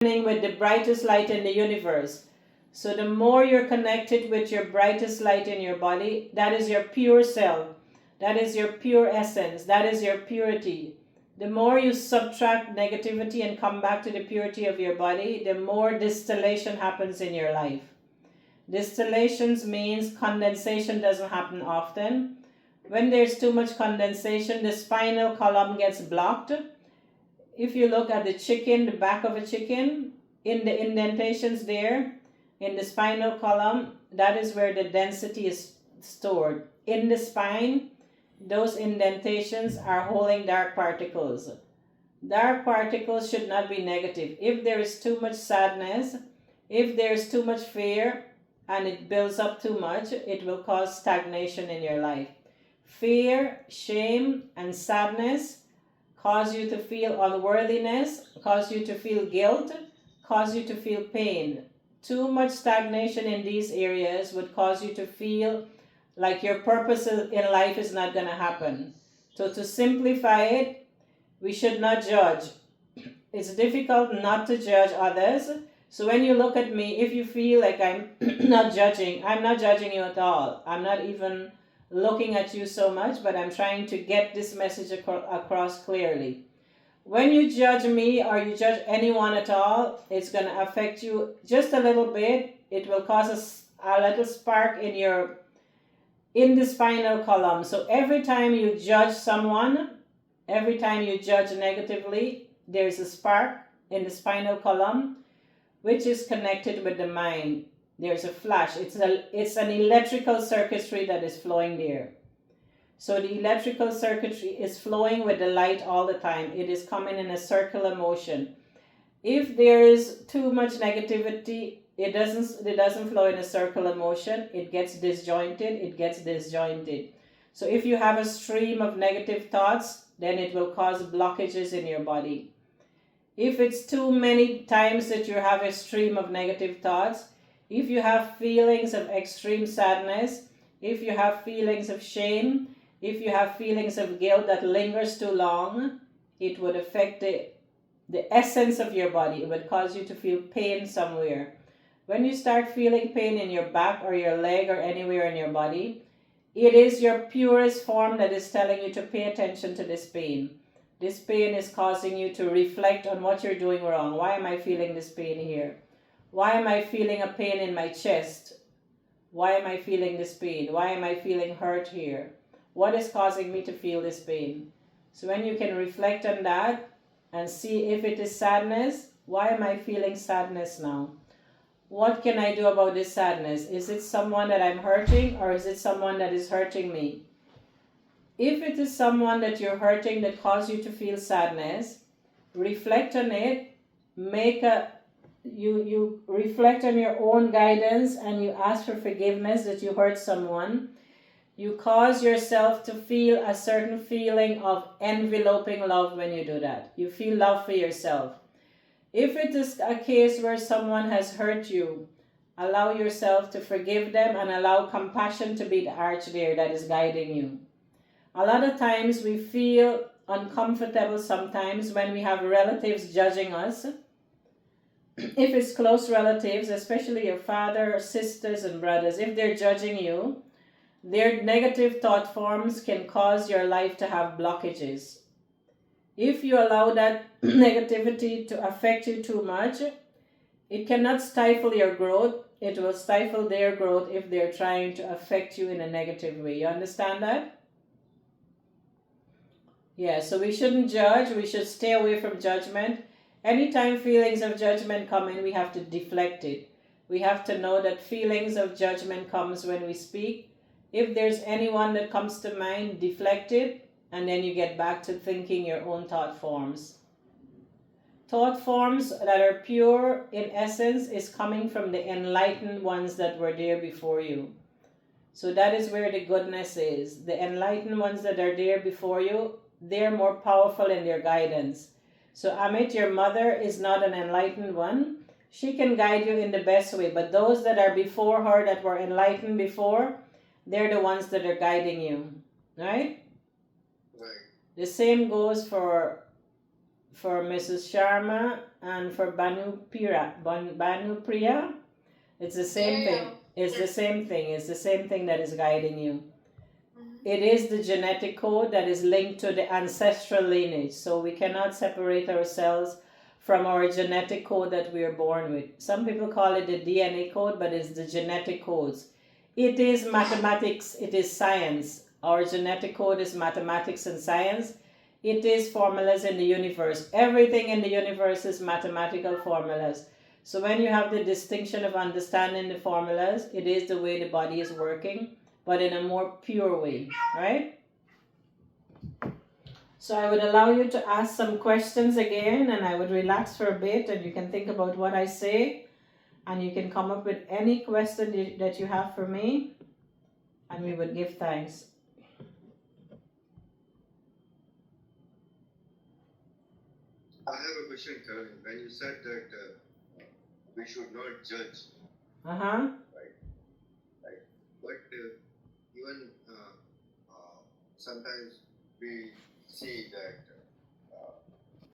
with the brightest light in the universe. So the more you're connected with your brightest light in your body, that is your pure self. That is your pure essence. That is your purity. The more you subtract negativity and come back to the purity of your body, the more distillation happens in your life. Distillations means condensation doesn't happen often. When there's too much condensation, the spinal column gets blocked. If you look at the chicken, the back of a chicken, in the indentations there, in the spinal column, that is where the density is stored. In the spine, those indentations are holding dark particles. Dark particles should not be negative. If there is too much sadness, if there is too much fear, and it builds up too much, it will cause stagnation in your life. Fear, shame, and sadness cause you to feel unworthiness, cause you to feel guilt, cause you to feel pain. Too much stagnation in these areas would cause you to feel like your purpose in life is not going to happen. So to simplify it, we should not judge. It's difficult not to judge others. So when you look at me, if you feel like I'm not judging you at all. I'm not even looking at you so much, but I'm trying to get this message across clearly. When you judge me or you judge anyone at all, it's going to affect you just a little bit. It will cause a little spark in the spinal column. So every time you judge someone, every time you judge negatively, there's a spark in the spinal column, which is connected with the mind. There's a flash. It's an electrical circuitry that is flowing there. So the electrical circuitry is flowing with the light all the time. It is coming in a circular motion. If there is too much negativity, it doesn't flow in a circular motion. It gets disjointed. So if you have a stream of negative thoughts, then it will cause blockages in your body. If it's too many times that you have a stream of negative thoughts, if you have feelings of extreme sadness, if you have feelings of shame, if you have feelings of guilt that lingers too long, it would affect the essence of your body. It would cause you to feel pain somewhere. When you start feeling pain in your back or your leg or anywhere in your body, it is your purest form that is telling you to pay attention to this pain. This pain is causing you to reflect on what you're doing wrong. Why am I feeling this pain here? Why am I feeling a pain in my chest? Why am I feeling this pain? Why am I feeling hurt here? What is causing me to feel this pain? So when you can reflect on that and see if it is sadness, why am I feeling sadness now? What can I do about this sadness? Is it someone that I'm hurting, or is it someone that is hurting me? If it is someone that you're hurting that caused you to feel sadness, reflect on it, you reflect on your own guidance, and you ask for forgiveness that you hurt someone. You cause yourself to feel a certain feeling of enveloping love when you do that. You feel love for yourself. If it is a case where someone has hurt you, allow yourself to forgive them and allow compassion to be the arch there that is guiding you. A lot of times we feel uncomfortable sometimes when we have relatives judging us. If it's close relatives, especially your father or sisters and brothers, if they're judging you, their negative thought forms can cause your life to have blockages. If you allow that negativity to affect you too much, it cannot stifle your growth. It will stifle their growth if they're trying to affect you in a negative way. You understand that? Yeah, so we shouldn't judge. We should stay away from judgment. Anytime feelings of judgment come in, we have to deflect it. We have to know that feelings of judgment comes when we speak. If there's anyone that comes to mind, deflect it, and then you get back to thinking your own thought forms. Thought forms that are pure in essence is coming from the enlightened ones that were there before you. So that is where the goodness is. The enlightened ones that are there before you, they're more powerful in their guidance. So Amit, your mother is not an enlightened one. She can guide you in the best way, but those that are before her that were enlightened before, they're the ones that are guiding you, right? Right. The same goes for Mrs. Sharma and for Banu Priya, it's the same thing. It's the same thing. It's the same thing that is guiding you. It is the genetic code that is linked to the ancestral lineage. So we cannot separate ourselves from our genetic code that we are born with. Some people call it the DNA code, but it's the genetic codes. It is mathematics, it is science. Our genetic code is mathematics and science. It is formulas in the universe. Everything in the universe is mathematical formulas. So when you have the distinction of understanding the formulas, it is the way the body is working, but in a more pure way, right? So I would allow you to ask some questions again, and I would relax for a bit, and you can think about what I say, and you can come up with any question that you have for me, and we would give thanks. I have a question, Karen. When you said that we should not judge, Uh-huh. right? But even sometimes we see that